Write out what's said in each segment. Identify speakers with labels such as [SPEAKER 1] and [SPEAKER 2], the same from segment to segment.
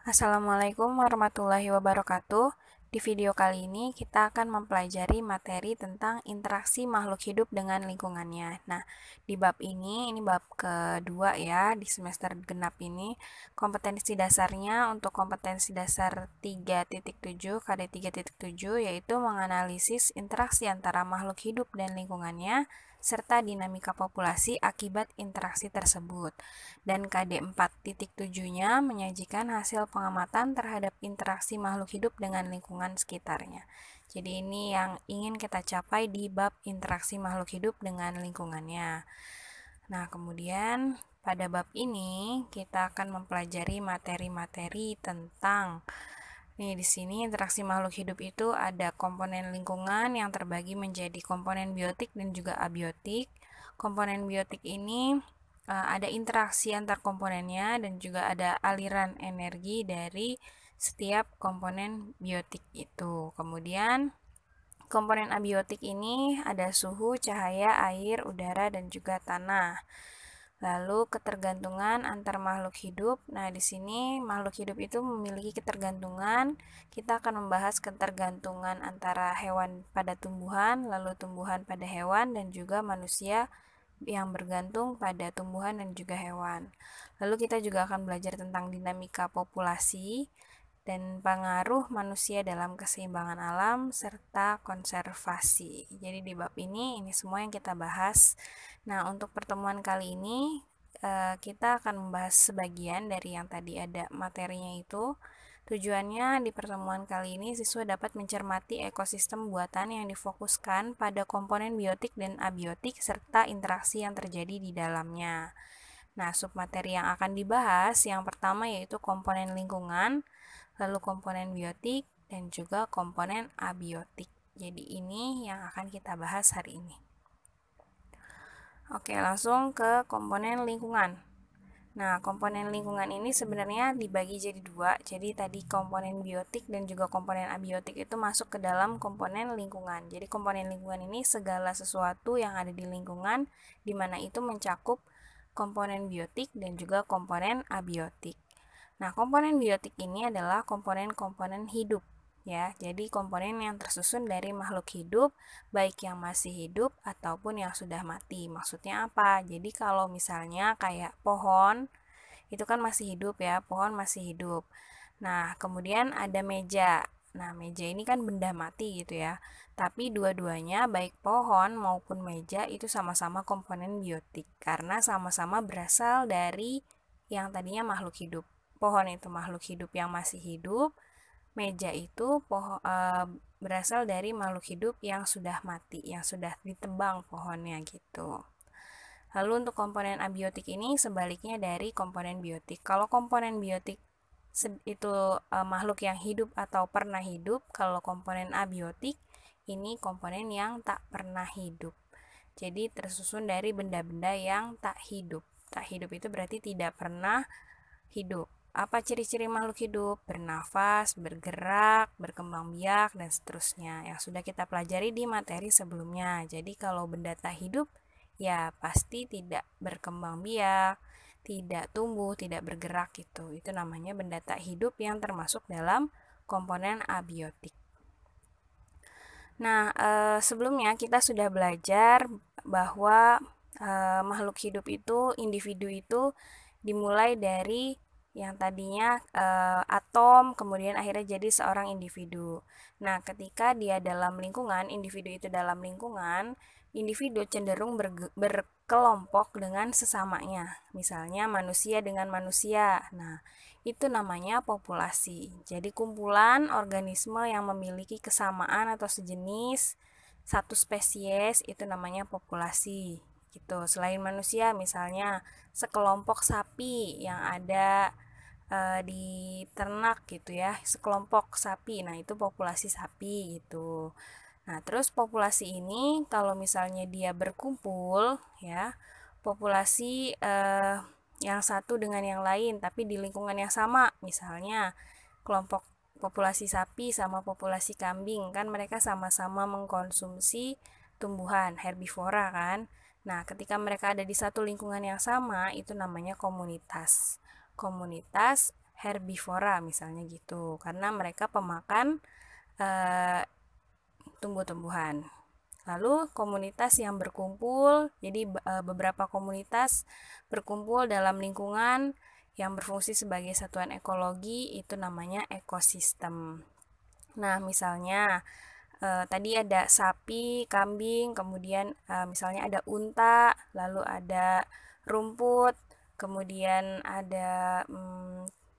[SPEAKER 1] Assalamualaikum warahmatullahi wabarakatuh. Di video kali ini kita akan mempelajari materi tentang interaksi makhluk hidup dengan lingkungannya. Nah, di bab ini bab kedua ya, di semester genap ini, kompetensi dasarnya untuk kompetensi dasar 3.7 KD 3.7 yaitu menganalisis interaksi antara makhluk hidup dan lingkungannya, serta dinamika populasi akibat interaksi tersebut. Dan KD 4.7-nya menyajikan hasil pengamatan terhadap interaksi makhluk hidup dengan lingkungan sekitarnya. Jadi ini yang ingin kita capai di bab interaksi makhluk hidup dengan lingkungannya. Nah, kemudian pada bab ini kita akan mempelajari materi-materi tentang di sini interaksi makhluk hidup itu ada komponen lingkungan yang terbagi menjadi komponen biotik dan juga abiotik. Komponen biotik ini ada interaksi antar komponennya dan juga ada aliran energi dari setiap komponen biotik itu. Kemudian komponen abiotik ini ada suhu, cahaya, air, udara, dan juga tanah. Lalu ketergantungan antar makhluk hidup. Nah, di sini makhluk hidup itu memiliki ketergantungan. Kita akan membahas ketergantungan antara hewan pada tumbuhan, lalu tumbuhan pada hewan, dan juga manusia yang bergantung pada tumbuhan dan juga hewan. Lalu kita juga akan belajar tentang dinamika populasi dan pengaruh manusia dalam keseimbangan alam serta konservasi. Jadi di bab ini semua yang kita bahas. Nah, untuk pertemuan kali ini kita akan membahas sebagian dari yang tadi ada materinya itu. Tujuannya di pertemuan kali ini siswa dapat mencermati ekosistem buatan yang difokuskan pada komponen biotik dan abiotik serta interaksi yang terjadi di dalamnya. Nah, submateri yang akan dibahas yang pertama yaitu komponen lingkungan, lalu komponen biotik, dan juga komponen abiotik. Jadi ini yang akan kita bahas hari ini. Oke, langsung ke komponen lingkungan. Nah, komponen lingkungan ini sebenarnya dibagi jadi dua. Jadi tadi komponen biotik dan juga komponen abiotik itu masuk ke dalam komponen lingkungan. Jadi komponen lingkungan ini segala sesuatu yang ada di lingkungan, di mana itu mencakup komponen biotik dan juga komponen abiotik. Nah, komponen biotik ini adalah komponen-komponen hidup. Ya, jadi komponen yang tersusun dari makhluk hidup, baik yang masih hidup ataupun yang sudah mati. Maksudnya apa? Jadi kalau misalnya kayak pohon, itu kan masih hidup ya, pohon masih hidup. Nah, kemudian ada meja. Nah, meja ini kan benda mati gitu ya. Tapi dua-duanya, baik pohon maupun meja, itu sama-sama komponen biotik. Karena sama-sama berasal dari yang tadinya makhluk hidup. Pohon itu makhluk hidup yang masih hidup, meja itu berasal dari makhluk hidup yang sudah mati, yang sudah ditebang pohonnya gitu. Lalu untuk komponen abiotik ini sebaliknya dari komponen biotik. Kalau komponen biotik itu makhluk yang hidup atau pernah hidup, kalau komponen abiotik ini komponen yang tak pernah hidup. Jadi tersusun dari benda-benda yang tak hidup. Tak hidup itu berarti tidak pernah hidup. Apa ciri-ciri makhluk hidup? Bernafas, bergerak, berkembang biak, dan seterusnya. Yang sudah kita pelajari di materi sebelumnya. Jadi kalau benda tak hidup, ya pasti tidak berkembang biak, tidak tumbuh, tidak bergerak gitu. Itu namanya benda tak hidup yang termasuk dalam komponen abiotik. Nah, sebelumnya kita sudah belajar bahwa makhluk hidup itu, individu itu dimulai dari yang tadinya atom, kemudian akhirnya jadi seorang individu. Nah, ketika dia dalam lingkungan, individu itu dalam lingkungan, individu cenderung berkelompok dengan sesamanya. Misalnya manusia dengan manusia. Nah, itu namanya populasi. Jadi kumpulan organisme yang memiliki kesamaan atau sejenis satu spesies itu namanya populasi. Gitu. Selain manusia, misalnya sekelompok sapi yang ada di ternak gitu ya, sekelompok sapi. Nah, itu populasi sapi gitu. Nah, terus populasi ini kalau misalnya dia berkumpul ya, populasi yang satu dengan yang lain tapi di lingkungan yang sama, misalnya kelompok populasi sapi sama populasi kambing kan mereka sama-sama mengkonsumsi tumbuhan herbivora kan. Nah, ketika mereka ada di satu lingkungan yang sama, itu namanya komunitas. Komunitas herbivora misalnya gitu, karena mereka pemakan tumbuh-tumbuhan. Lalu komunitas yang berkumpul, jadi beberapa komunitas berkumpul dalam lingkungan yang berfungsi sebagai satuan ekologi, itu namanya ekosistem. Nah, misalnya tadi ada sapi, kambing, kemudian misalnya ada unta, lalu ada rumput, kemudian ada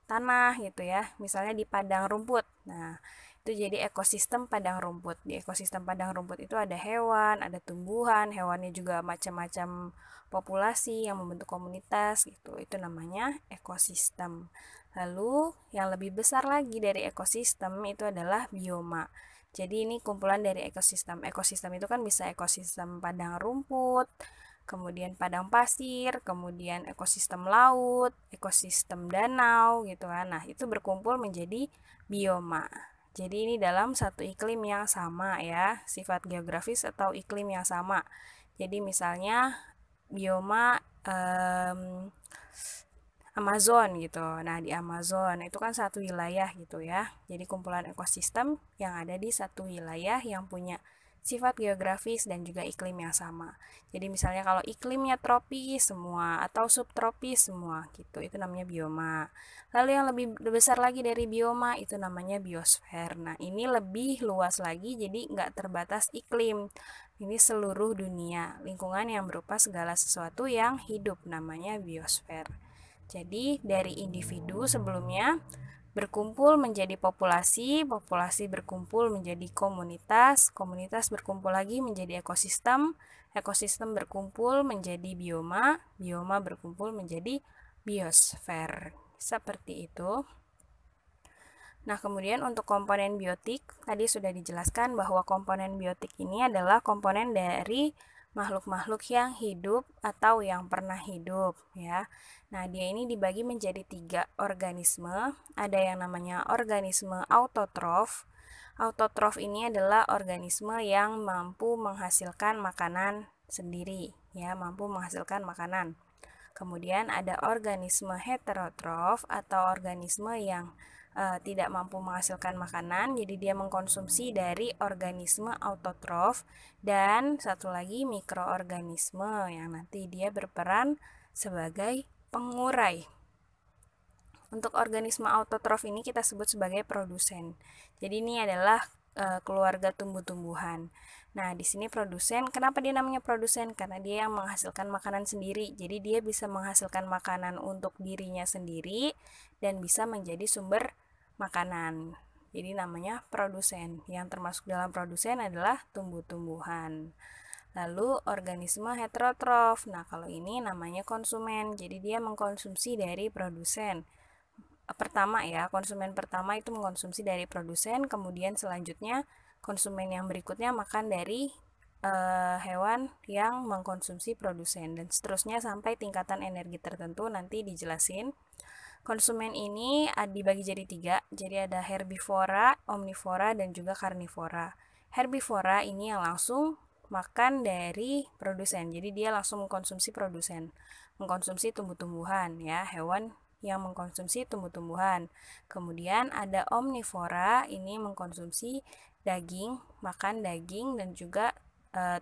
[SPEAKER 1] tanah gitu ya, misalnya di padang rumput. Nah, itu jadi ekosistem padang rumput. Di ekosistem padang rumput itu ada hewan, ada tumbuhan, hewannya juga macam-macam populasi yang membentuk komunitas gitu. Itu namanya ekosistem. Lalu yang lebih besar lagi dari ekosistem itu adalah bioma. Jadi ini kumpulan dari ekosistem. Ekosistem itu kan bisa ekosistem padang rumput, kemudian padang pasir, kemudian ekosistem laut, ekosistem danau gitu kan. Nah, itu berkumpul menjadi bioma. Jadi ini dalam satu iklim yang sama ya, sifat geografis atau iklim yang sama. Jadi misalnya bioma Amazon gitu. Nah, di Amazon itu kan satu wilayah gitu ya. Jadi kumpulan ekosistem yang ada di satu wilayah yang punya sifat geografis dan juga iklim yang sama. Jadi misalnya kalau iklimnya tropis semua atau subtropis semua gitu, itu namanya bioma. Lalu yang lebih besar lagi dari bioma itu namanya biosfer. Nah, ini lebih luas lagi, jadi nggak terbatas iklim. Ini seluruh dunia, lingkungan yang berupa segala sesuatu yang hidup, namanya biosfer. Jadi dari individu sebelumnya berkumpul menjadi populasi, populasi berkumpul menjadi komunitas, komunitas berkumpul lagi menjadi ekosistem, ekosistem berkumpul menjadi bioma, bioma berkumpul menjadi biosfer. Seperti itu. Nah, kemudian untuk komponen biotik, tadi sudah dijelaskan bahwa komponen biotik ini adalah komponen dari makhluk-makhluk yang hidup atau yang pernah hidup ya. Nah, dia ini dibagi menjadi 3 organisme. Ada yang namanya organisme autotrof. Autotrof ini adalah organisme yang mampu menghasilkan makanan sendiri ya, mampu menghasilkan makanan. Kemudian ada organisme heterotrof atau organisme yang tidak mampu menghasilkan makanan, jadi dia mengkonsumsi dari organisme autotrof. Dan satu lagi mikroorganisme yang nanti dia berperan sebagai pengurai. Untuk organisme autotrof ini kita sebut sebagai produsen. Jadi ini adalah keluarga tumbuh-tumbuhan. Nah, di sini produsen, kenapa dia namanya produsen? Karena dia yang menghasilkan makanan sendiri. Jadi dia bisa menghasilkan makanan untuk dirinya sendiri dan bisa menjadi sumber makanan. Jadi namanya produsen. Yang termasuk dalam produsen adalah tumbuh-tumbuhan. Lalu organisme heterotrof. Nah, kalau ini namanya konsumen. Jadi dia mengkonsumsi dari produsen. Pertama ya, konsumen pertama itu mengkonsumsi dari produsen, kemudian selanjutnya konsumen yang berikutnya makan dari hewan yang mengkonsumsi produsen, dan seterusnya sampai tingkatan energi tertentu nanti dijelasin. Konsumen ini dibagi jadi 3, jadi ada herbivora, omnivora, dan juga karnivora. Herbivora ini yang langsung makan dari produsen, jadi dia langsung mengkonsumsi produsen, mengkonsumsi tumbuh-tumbuhan ya, hewan yang mengkonsumsi tumbuh-tumbuhan. Kemudian ada omnivora, ini mengkonsumsi daging, makan daging dan juga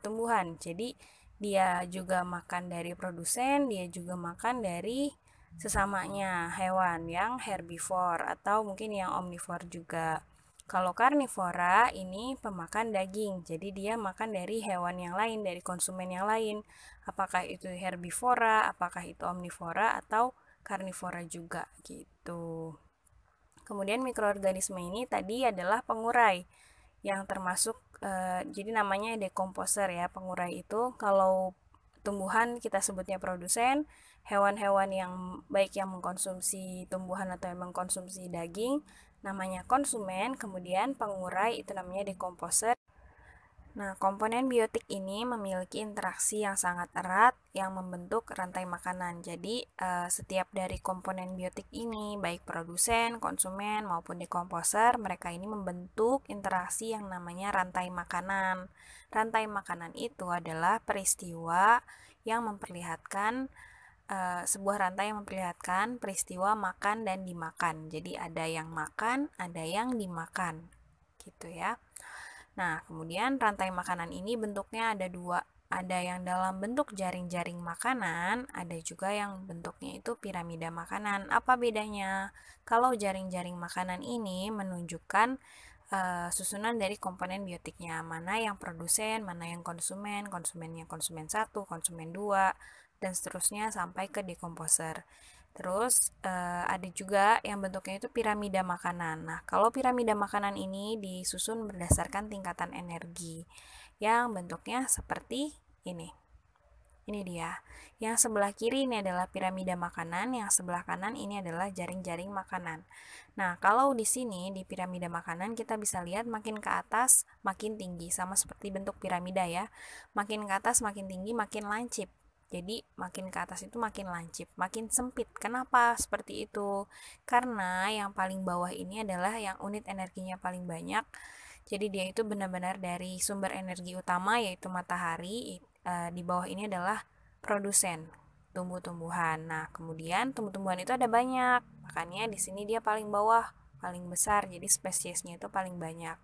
[SPEAKER 1] tumbuhan. Jadi dia juga makan dari produsen, dia juga makan dari sesamanya hewan yang herbivore atau mungkin yang omnivore juga. Kalau karnivora ini pemakan daging, jadi dia makan dari hewan yang lain, dari konsumen yang lain. Apakah itu herbivora, apakah itu omnivora atau karnivora juga gitu. Kemudian mikroorganisme ini tadi adalah pengurai yang termasuk jadi namanya decomposer ya. Pengurai itu kalau tumbuhan kita sebutnya produsen, hewan-hewan yang baik yang mengkonsumsi tumbuhan atau yang mengkonsumsi daging namanya konsumen, kemudian pengurai itu namanya decomposer. Nah, komponen biotik ini memiliki interaksi yang sangat erat yang membentuk rantai makanan. Jadi, setiap dari komponen biotik ini, baik produsen, konsumen, maupun dekomposer, mereka ini membentuk interaksi yang namanya rantai makanan. Rantai makanan itu adalah peristiwa yang memperlihatkan sebuah rantai yang memperlihatkan peristiwa makan dan dimakan. Jadi ada yang makan, ada yang dimakan, gitu ya. Nah, kemudian rantai makanan ini bentuknya ada dua. Ada yang dalam bentuk jaring-jaring makanan, ada juga yang bentuknya itu piramida makanan. Apa bedanya? Kalau jaring-jaring makanan ini menunjukkan susunan dari komponen biotiknya, mana yang produsen, mana yang konsumen, konsumennya konsumen 1, konsumen 2, dan seterusnya sampai ke dekomposer. Terus ada juga yang bentuknya itu piramida makanan. Nah, kalau piramida makanan ini disusun berdasarkan tingkatan energi yang bentuknya seperti ini. Ini dia. Yang sebelah kiri ini adalah piramida makanan, yang sebelah kanan ini adalah jaring-jaring makanan. Nah, kalau di sini di piramida makanan kita bisa lihat makin ke atas makin tinggi, sama seperti bentuk piramida ya. Makin ke atas makin tinggi makin lancip. Jadi makin ke atas itu makin lancip, makin sempit. Kenapa seperti itu? Karena yang paling bawah ini adalah yang unit energinya paling banyak. Jadi dia itu benar-benar dari sumber energi utama yaitu matahari. Di bawah ini adalah produsen tumbuh-tumbuhan. Nah, kemudian tumbuh-tumbuhan itu ada banyak. Makanya di sini dia paling bawah, paling besar. Jadi spesiesnya itu paling banyak.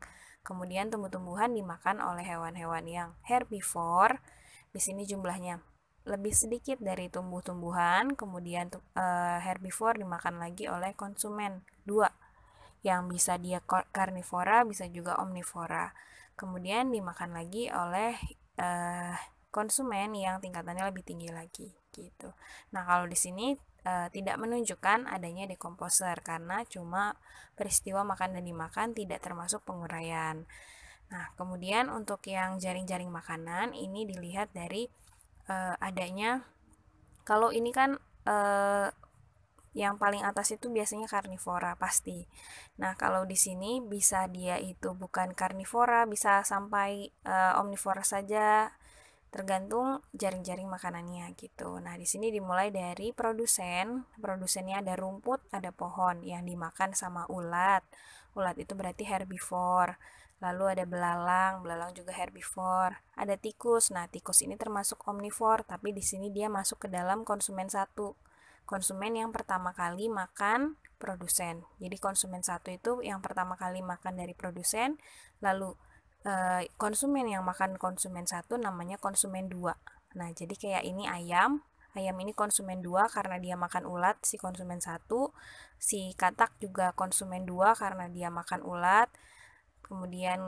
[SPEAKER 1] Kemudian tumbuh-tumbuhan dimakan oleh hewan-hewan yang herbivore. Di sini jumlahnya lebih sedikit dari tumbuh-tumbuhan. Kemudian herbivore dimakan lagi oleh konsumen 2. Yang bisa dia karnivora, bisa juga omnivora. Kemudian dimakan lagi oleh konsumen yang tingkatannya lebih tinggi lagi gitu. Nah, kalau di sini tidak menunjukkan adanya dekomposer karena cuma peristiwa makan dan dimakan, tidak termasuk penguraian. Nah, kemudian untuk yang jaring-jaring makanan ini dilihat dari adanya, kalau ini kan yang paling atas itu biasanya karnivora pasti. Nah, kalau di sini bisa dia itu bukan karnivora, bisa sampai omnivora saja, tergantung jaring-jaring makanannya gitu. Nah, di sini dimulai dari produsen. Produsennya ada rumput, ada pohon yang dimakan sama ulat. Ulat itu berarti herbivore. Lalu ada belalang, belalang juga herbivore. Ada tikus. Nah, tikus ini termasuk omnivore, tapi di sini dia masuk ke dalam konsumen 1. Konsumen yang pertama kali makan produsen. Jadi konsumen 1 itu yang pertama kali makan dari produsen, lalu konsumen yang makan konsumen 1 namanya konsumen 2. Nah, jadi kayak ini ayam. Ayam ini konsumen 2 karena dia makan ulat, si konsumen 1. Si katak juga konsumen 2 karena dia makan ulat. Kemudian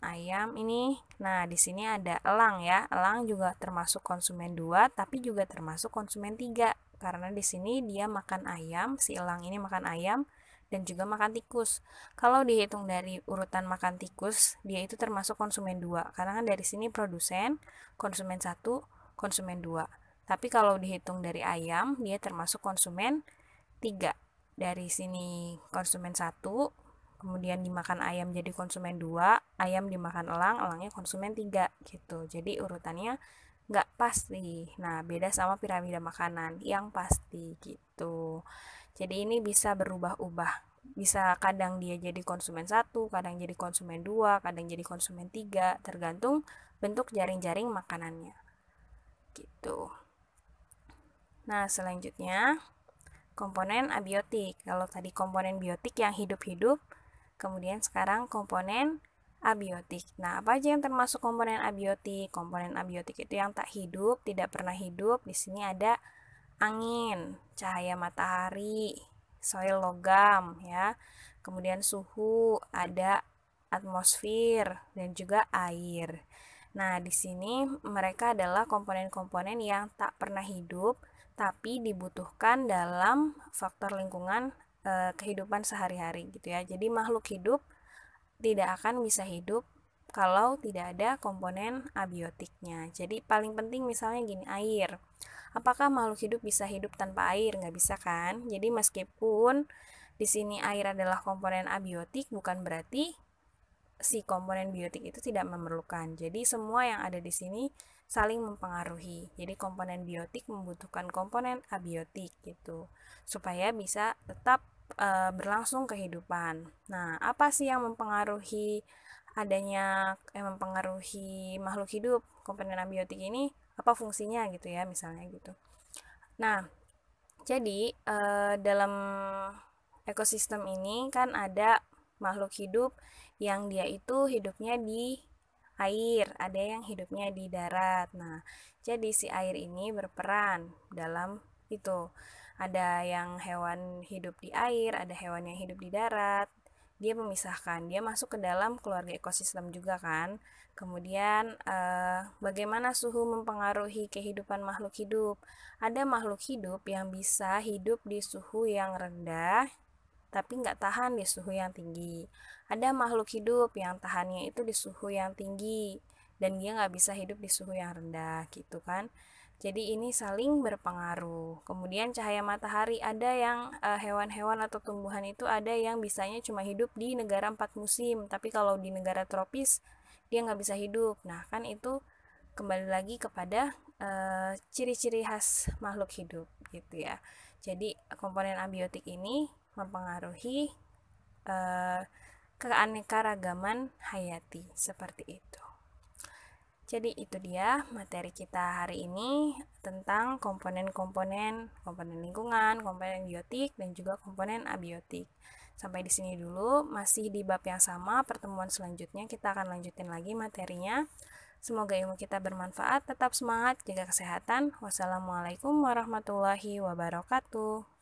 [SPEAKER 1] ayam ini, nah di sini ada elang ya. Elang juga termasuk konsumen 2, tapi juga termasuk konsumen 3 karena di sini dia makan ayam, si elang ini makan ayam dan juga makan tikus. Kalau dihitung dari urutan makan tikus, dia itu termasuk konsumen 2 karena kan dari sini produsen, konsumen 1, konsumen 2. Tapi kalau dihitung dari ayam, dia termasuk konsumen 3. Dari sini konsumen 1, kemudian dimakan ayam jadi konsumen 2, ayam dimakan elang, elangnya konsumen 3 gitu. Jadi urutannya nggak pasti. Nah, beda sama piramida makanan yang pasti gitu. Jadi ini bisa berubah-ubah. Bisa kadang dia jadi konsumen 1, kadang jadi konsumen 2, kadang jadi konsumen 3, tergantung bentuk jaring-jaring makanannya. Gitu. Nah, selanjutnya komponen abiotik. Kalau tadi komponen biotik yang hidup-hidup, kemudian sekarang komponen abiotik. Nah, apa aja yang termasuk komponen abiotik? Komponen abiotik itu yang tak hidup, tidak pernah hidup. Di sini ada angin, cahaya matahari, soil logam ya. Kemudian suhu, ada atmosfer dan juga air. Nah, di sini mereka adalah komponen-komponen yang tak pernah hidup tapi dibutuhkan dalam faktor lingkungan kehidupan sehari-hari gitu ya. Jadi makhluk hidup tidak akan bisa hidup kalau tidak ada komponen abiotiknya. Jadi paling penting misalnya gini, air. Apakah makhluk hidup bisa hidup tanpa air? Nggak bisa kan? Jadi meskipun di sini air adalah komponen abiotik, bukan berarti si komponen biotik itu tidak memerlukan. Jadi semua yang ada di sini saling mempengaruhi. Jadi komponen biotik membutuhkan komponen abiotik gitu, supaya bisa tetap berlangsung kehidupan. Nah, apa sih yang mempengaruhi mempengaruhi makhluk hidup? Komponen abiotik ini apa fungsinya gitu ya, misalnya gitu. Nah, jadi dalam ekosistem ini kan ada makhluk hidup yang dia itu hidupnya di air, ada yang hidupnya di darat. Nah, jadi si air ini berperan dalam itu. Ada yang hewan hidup di air, ada hewan yang hidup di darat. Dia memisahkan, dia masuk ke dalam keluarga ekosistem juga kan. Kemudian bagaimana suhu mempengaruhi kehidupan makhluk hidup? Ada makhluk hidup yang bisa hidup di suhu yang rendah, tapi nggak tahan di suhu yang tinggi. Ada makhluk hidup yang tahannya itu di suhu yang tinggi, dan dia nggak bisa hidup di suhu yang rendah, gitu kan. Jadi ini saling berpengaruh. Kemudian cahaya matahari, ada yang hewan-hewan atau tumbuhan itu ada yang bisanya cuma hidup di negara 4 musim, tapi kalau di negara tropis dia nggak bisa hidup. Nah, kan itu kembali lagi kepada ciri-ciri khas makhluk hidup gitu ya. Jadi komponen abiotik ini mempengaruhi eh, keanekaragaman hayati seperti itu. Jadi itu dia materi kita hari ini tentang komponen lingkungan, komponen biotik dan juga komponen abiotik. Sampai di sini dulu, masih di bab yang sama. Pertemuan selanjutnya kita akan lanjutin lagi materinya. Semoga ilmu kita bermanfaat, tetap semangat, jaga kesehatan. Wassalamualaikum warahmatullahi wabarakatuh.